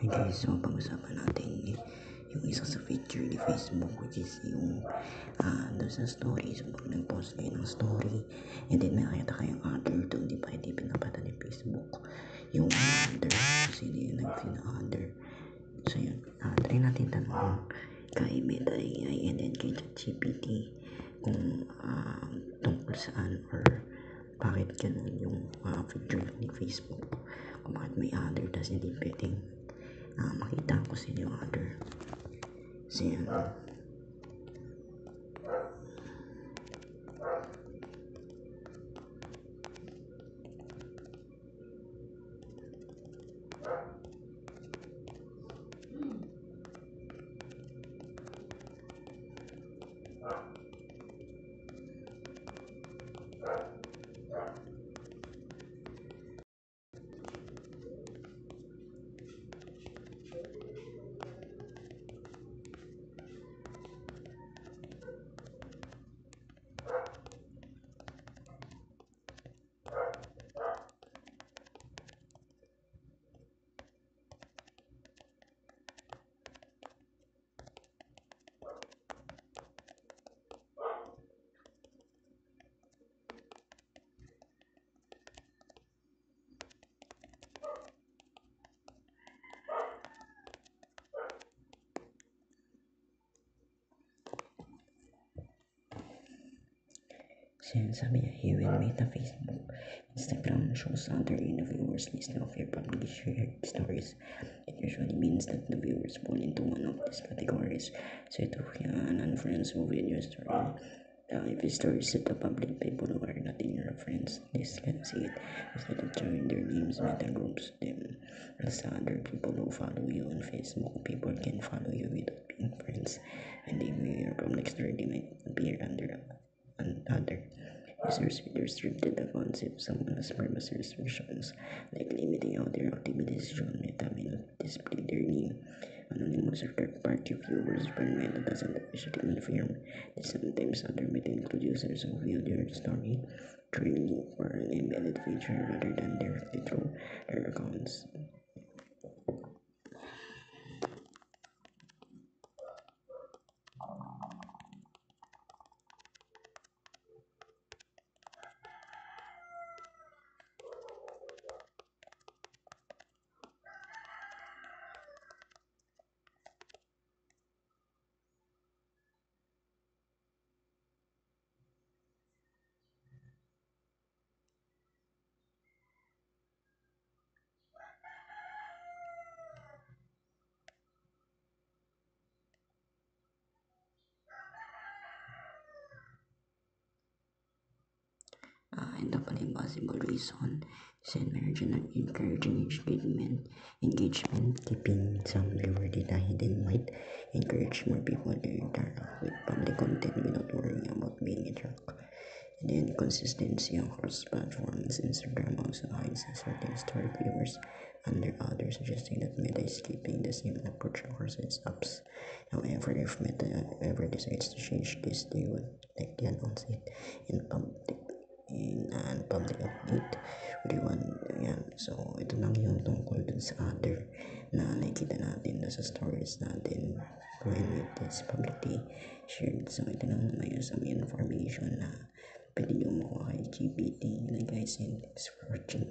Hey guys, so pag-usapan natin yung isa sa feature ni Facebook, which is yung doon sa story. So pag nag-post kayo ng story and then nakita kayong other doon, di ba hindi pinapata ni Facebook yung other kasi hindi yung nag-other. So yun, try natin tanong kay Meta AI and then kay ChatGPT kung tungkol saan or bakit ganun yung feature ni Facebook, kung bakit may other tas hindi pwedeng makita ko sa inyo other. So yan. So sabi niya, here with Meta, Facebook, Instagram shows other in the viewers list of your publicly shared stories. It usually means that the viewers fall into one of these categories. So ito yan, unfriends who view your story. If your story is set to public, people who are not in your friends list can see it. Instead of showing their names, Meta groups them as other people who follow you on Facebook. People can follow you without being friends, and they view your public story, they might appear under other users with restricted accounts. If someone has privacy restrictions like limiting out their activities, Meta may not display their name. Anonymous or third-party viewers, but Meta doesn't officially confirm that sometimes other Meta include users who view their story through a link or an embedded feature rather than directly through their accounts. Ito pala yung possible reason is encouraging engagement, keeping some viewer data hidden might encourage more people to interact with public content without worrying about being tracked. And then consistency across platforms. Instagram also hides certain historic viewers under others, suggesting that Meta is keeping the same approach across its apps. However, if Meta ever decides to change this, they would likely announce it in public update. Yan. So, ito lang yung tungkol dun sa other na nakikita natin na sa stories natin when it is publicly shared. So, ito lang naman yung some information na pwede nyo makuha kay GPT. Guys, and thanks for watching.